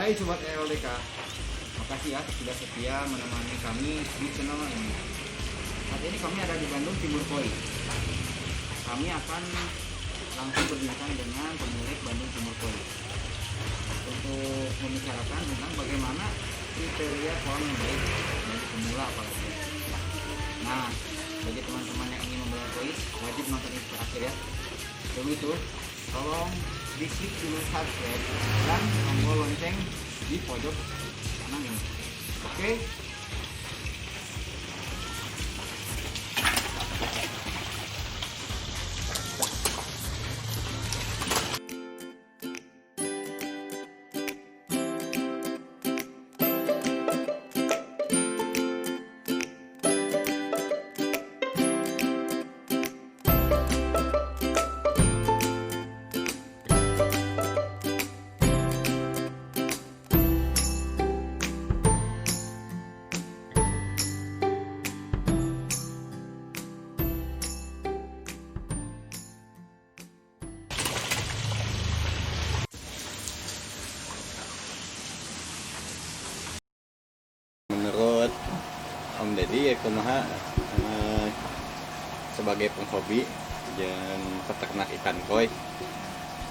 Hai Sobat LDK, makasih ya sudah setia menemani kami di channel ini. Saat ini kami ada di Bandung Timur Koi. Kami akan langsung berbincang dengan pemilik Bandung Timur Koi untuk membicarakan tentang bagaimana kriteria kolam yang baik bagi pemula apalagi. Nah, bagi teman-teman yang ingin membeli koi wajib nonton ini sampai akhir ya. Sebelum itu, tolong diklik dulu subscribe dan tombol lonceng di pojok kanan ini. Oke. Menurut Om Deddy ya kumaha sebagai penghobi dan peternak ikan koi,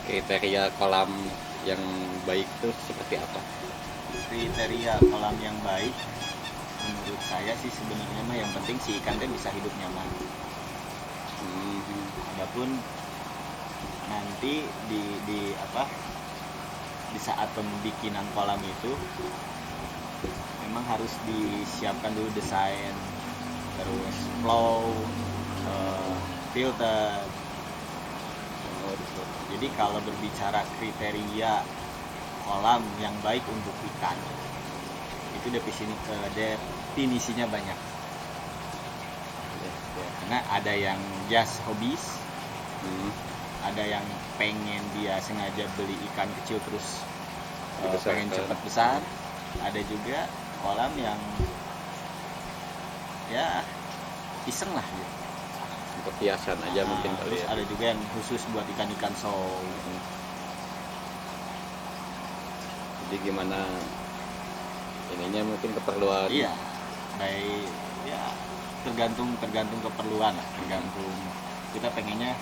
kriteria kolam yang baik itu seperti apa? Kriteria kolam yang baik menurut saya sih sebenarnya mah yang penting si ikan teh bisa hidup nyaman. Adapun nanti di saat pembikinan kolam itu memang harus disiapkan dulu desain, terus flow, filter. Jadi kalau berbicara kriteria kolam yang baik untuk ikan, itu definisinya banyak. Karena ada yang just hobis, ada yang pengen dia sengaja beli ikan kecil terus pengen cepat besar, ada juga kolam yang ya iseng lah gitu. Untuk hiasan aja mungkin kali terus ya. ada juga yang khusus buat ikan-ikan show. Jadi gimana ininya mungkin keperluan. Iya, baik ya tergantung keperluan lah, tergantung kita pengennya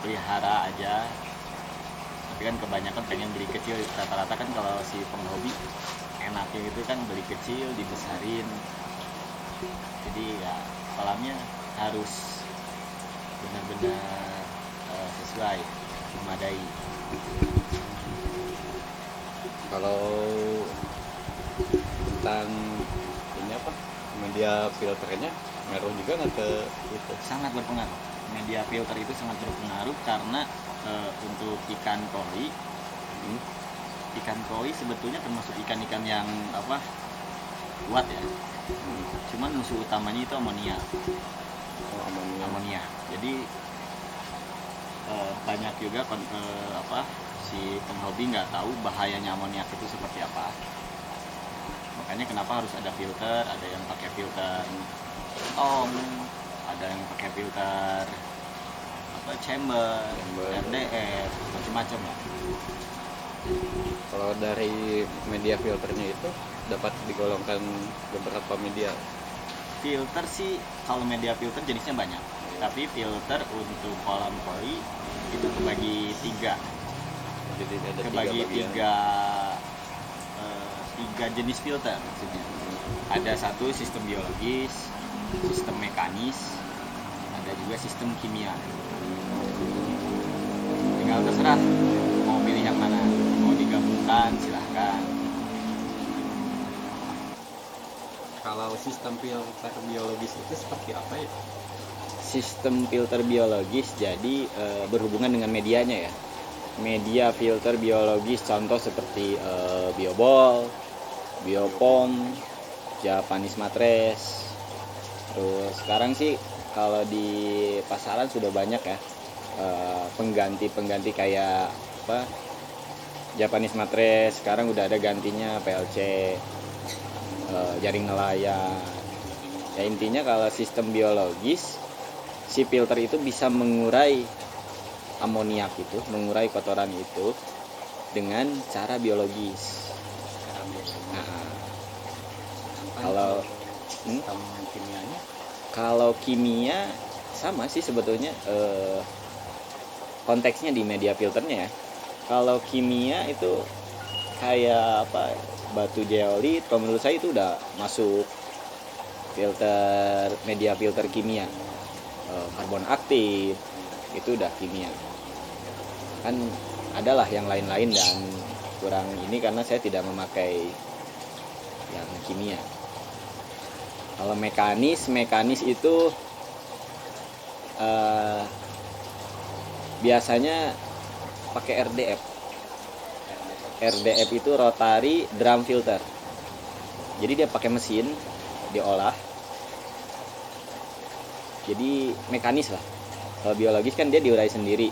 pelihara aja, tapi kan kebanyakan pengen beli kecil. Rata-rata kan kalau si penghobi enaknya itu kan beli kecil dibesarin, jadi ya kolamnya harus benar-benar sesuai, memadai. Kalau tentang ini apa media filternya ngaruh juga nggak ke itu? Sangat berpengaruh. Media filter itu sangat berpengaruh karena untuk ikan koi sebetulnya termasuk ikan-ikan yang kuat ya. Cuman musuh utamanya itu amonia. Amonia. Jadi banyak juga si penghobi nggak tahu bahayanya amoniak itu seperti apa. Makanya kenapa harus ada filter, ada yang pakai filter ada yang pakai filter chamber, RDF, macam-macam lah. Kalau dari media filternya itu dapat digolongkan beberapa media. Filter sih kalau media filter jenisnya banyak, tapi filter untuk kolam koi itu kebagi tiga. Jadi ada tiga jenis filter maksudnya. Ada satu sistem biologis, sistem mekanis, ada juga sistem kimia. Tinggal terserah mau pilih yang mana, mau digabungkan silahkan. Kalau sistem filter biologis itu seperti apa ya? Sistem filter biologis jadi berhubungan dengan medianya ya. Media filter biologis contoh seperti biobol, biopom, Japanese matres. Terus sekarang sih kalau di pasaran sudah banyak ya pengganti kayak Japanese matres. Sekarang udah ada gantinya PLC, jaring nelayan. Ya intinya kalau sistem biologis si filter itu bisa mengurai amoniak itu, mengurai kotoran itu dengan cara biologis. Nah, kalau sistem kimianya kalau kimia sama sih sebetulnya, konteksnya di media filternya ya. Kalau kimia itu kayak apa, batu zeolit, kalau menurut saya itu udah masuk filter, media filter kimia. Karbon aktif itu udah kimia. Kan adalah yang lain-lain dan kurang ini karena saya tidak memakai yang kimia. Kalau mekanis itu biasanya pakai RDF. RDF itu rotary drum filter. Jadi dia pakai mesin diolah. Jadi mekanis lah. Kalau biologis kan dia diurai sendiri,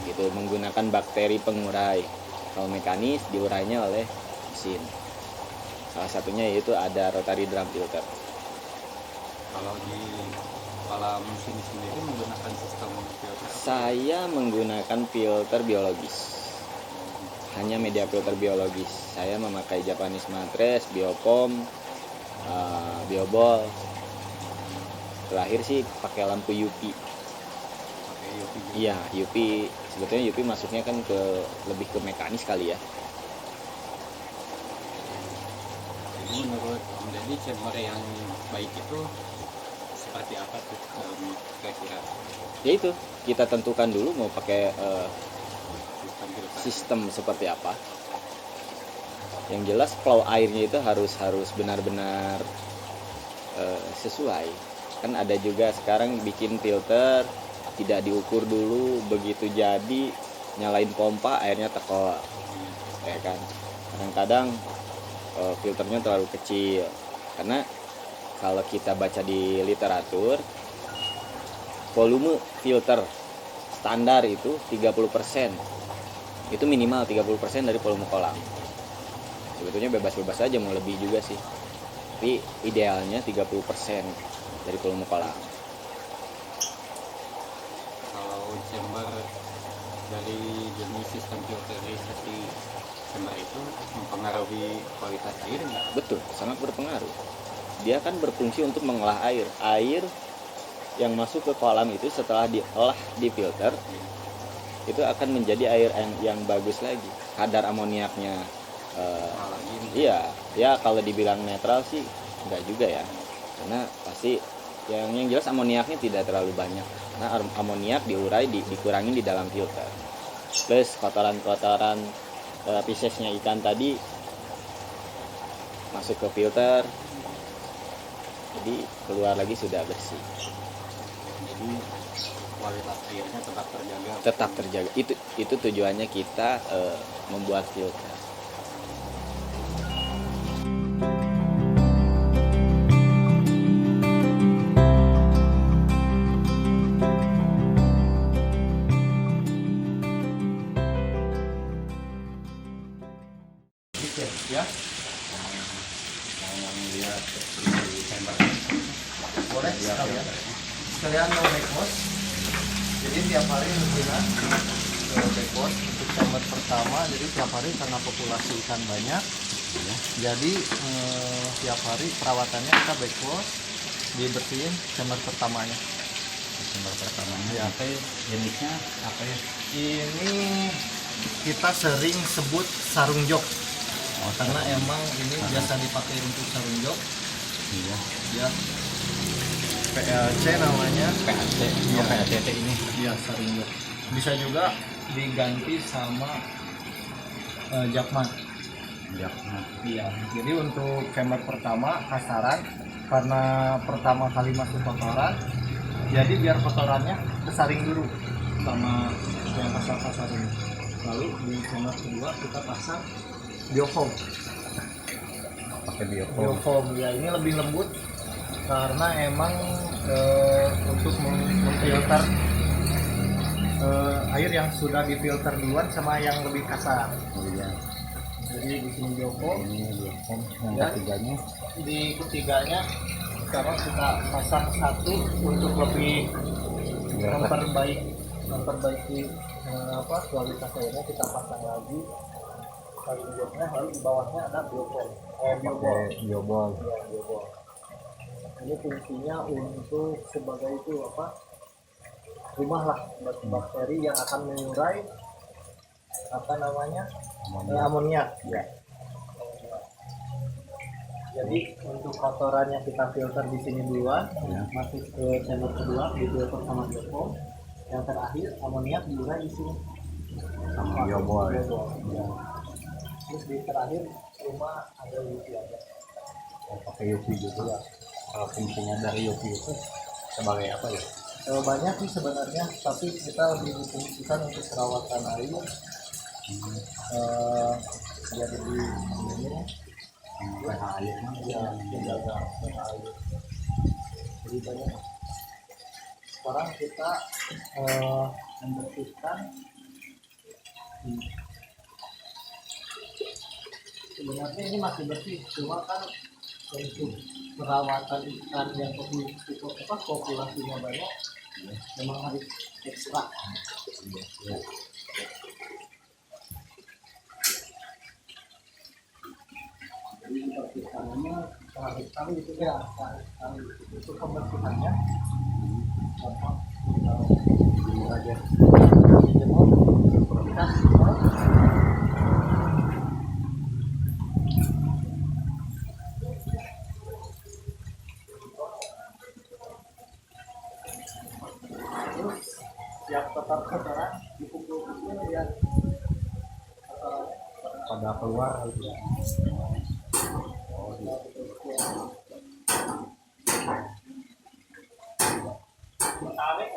gitu, menggunakan bakteri pengurai. Kalau mekanis diurainya oleh mesin. Salah satunya yaitu ada rotary drum filter. kalau di kolam sini sendiri menggunakan sistem filter Saya menggunakan filter biologis. Hanya media filter biologis. Saya memakai Japanese Matres, Biopom, Biobol. Terakhir sih pakai lampu UV. pakai UV juga. Iya, UV. Sebetulnya UV masuknya kan ke lebih ke mekanis kali ya. Jadi menurut Om Deddy chamber yang baik itu seperti apa tuh kira-kira Ya itu, kita tentukan dulu mau pakai sistem filter? sistem seperti apa. Yang jelas flow airnya itu harus benar-benar sesuai. Kan ada juga sekarang bikin filter tidak diukur dulu, begitu jadi nyalain pompa airnya tekor, ya kan. Kadang-kadang filternya terlalu kecil, karena kalau kita baca di literatur volume filter standar itu 30%. Itu minimal 30% dari volume kolam. Sebetulnya bebas-bebas aja, mau lebih juga sih. Tapi idealnya 30% dari volume kolam. Kalau chamber dari jenis sistem filterisasi chamber itu mempengaruhi kualitas air nggak? Betul, sangat berpengaruh. Dia kan berfungsi untuk mengolah air. Air yang masuk ke kolam itu setelah diolah di filter itu akan menjadi air yang bagus lagi. Kadar amoniaknya iya, ya kalau dibilang netral sih enggak juga ya. Karena pasti yang jelas amoniaknya tidak terlalu banyak. Karena amoniak diurai dikurangin di dalam filter. Plus kotoran-kotoran pisesnya ikan tadi masuk ke filter. Jadi keluar lagi sudah bersih. Jadi kualitas airnya tetap terjaga. Tetap terjaga. Itu tujuannya kita membuat filter. Ya, Yang lihat di chamber boleh sekalian. Sekalian mau backwash. Jadi tiap hari rutinnya backwash untuk chamber pertama. Jadi tiap hari karena populasi ikan banyak, jadi tiap hari perawatannya kita backwash, dibersihin chamber pertamanya. chamber pertamanya Ya. apa ya? Jenisnya apa ya? Ini kita sering sebut sarung jok. Karena emang ini biasa dipakai untuk sarung jok. Iya. Ya. PLC namanya. PAC. Iya. PACT ini. Iya, sarung jok. Bisa juga diganti sama jakman. Ya. Iya. Jadi untuk chamber pertama kasaran karena pertama kali masuk kotoran, jadi biar kotorannya kesaring dulu sama yang kasar-kasar ini. Lalu di chamber kedua kita pasang biofoam. Pakai biofoam. Biofoam ya, ini lebih lembut karena emang untuk memfilter air yang sudah difilter duluan sama yang lebih kasar. Oh iya. Jadi di sini biofoam. Ini biofoam. Yang Ya. ketiganya Di ketiganya sekarang kita pasang satu untuk lebih memperbaiki kualitas airnya. Kita pasang lagi saling joknya, lalu di bawahnya ada biobol. Biobol. Biobol. Ya, biobol. Ini fungsinya untuk sebagai itu apa? Rumah lah bagi bakteri yang akan mengurai apa namanya amoniak. Ya. Jadi untuk kotorannya kita filter di sini duluan, Ya. masuk ke chamber kedua, difilter sama biobol. Yang terakhir amoniak diurai di sini Sama biobol. Biobol. Ya. Terus di terakhir rumah ada UV aja. Pakai UV gitu ya. Kalau fungsinya dari UV itu sebagai apa ya? Banyak sih sebenarnya, tapi kita lebih difungsikan untuk perawatan air. Jadi di ini pH airnya ya menjaga pH air. Jadi banyak. Sekarang kita membersihkan. Sebenarnya ini masih bersih, cuma kan untuk perawatan ikan yang populasinya banyak, memang harus ekstra. Jadi dibersihkannya terakhir kali itu ya, kali untuk pembersihannya gampang. Ini aja. Terus siap tetap kotoran dipukul-pukul ya kotorannya pada keluar gitu ya. ditarik.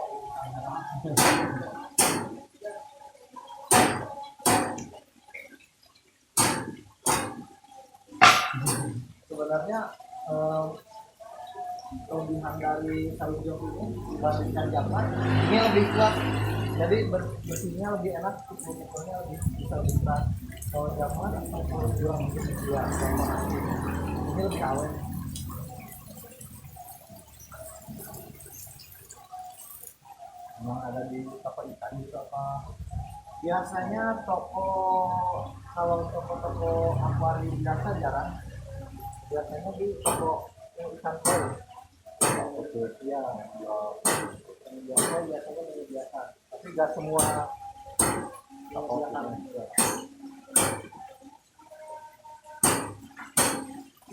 Sebenarnya kelebihan dari sarung jok ini dibandingkan Japan ini lebih kuat, jadi bersihnya lebih enak, pukulnya lebih bisa lebih keras. Kalau Japan kurang kuat, ini lebih awet. Memang ada di apa ikan itu apa? Biasanya kalau toko-toko akuarium biasa jarang, biasanya di toko ikan koi. Ya, yang biasa biasanya yang biasa, tapi nggak semua toko ikan.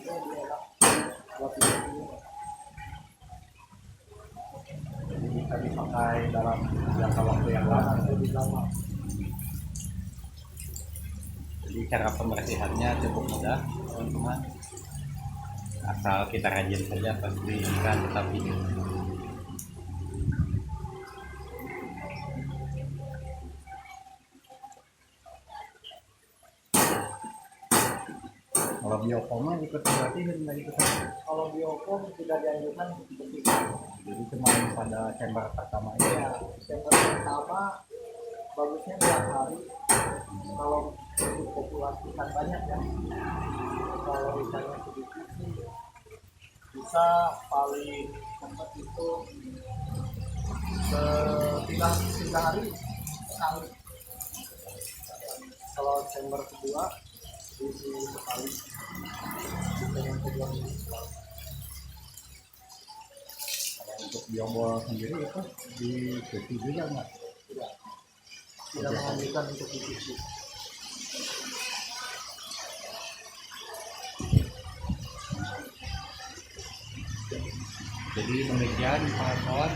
Ini lebih enak buat ini. Jadi bisa dipakai dalam jangka waktu yang lama. Lebih lama. Jadi cara pembersihannya cukup mudah, teman-teman. Asal kita rajin saja, pasti ikan tetap hidup. Kalau biopoma ikut berarti nggak ikut. Kalau biopom tidak dianjurkan untuk dibersihkan. Jadi cuma pada chamber pertama ini. Ya, yang pertama bagusnya 2 hari. Kalau untuk populasi ikan banyak ya. Kalau ikannya sedikit sih bisa paling cepat itu 3 hari sekali. Kalau chamber kedua di sekali. Di chamber kedua ini sekali. Kalau untuk biobol sendiri itu dicuci juga nggak? Tidak menganjurkan untuk dicuci. Jadi demikian kawan-kawan,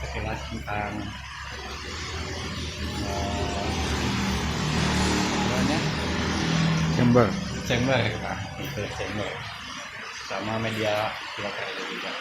sekilas tentang namanya Chamber. chamber, nah, itu chamber sama media filter juga.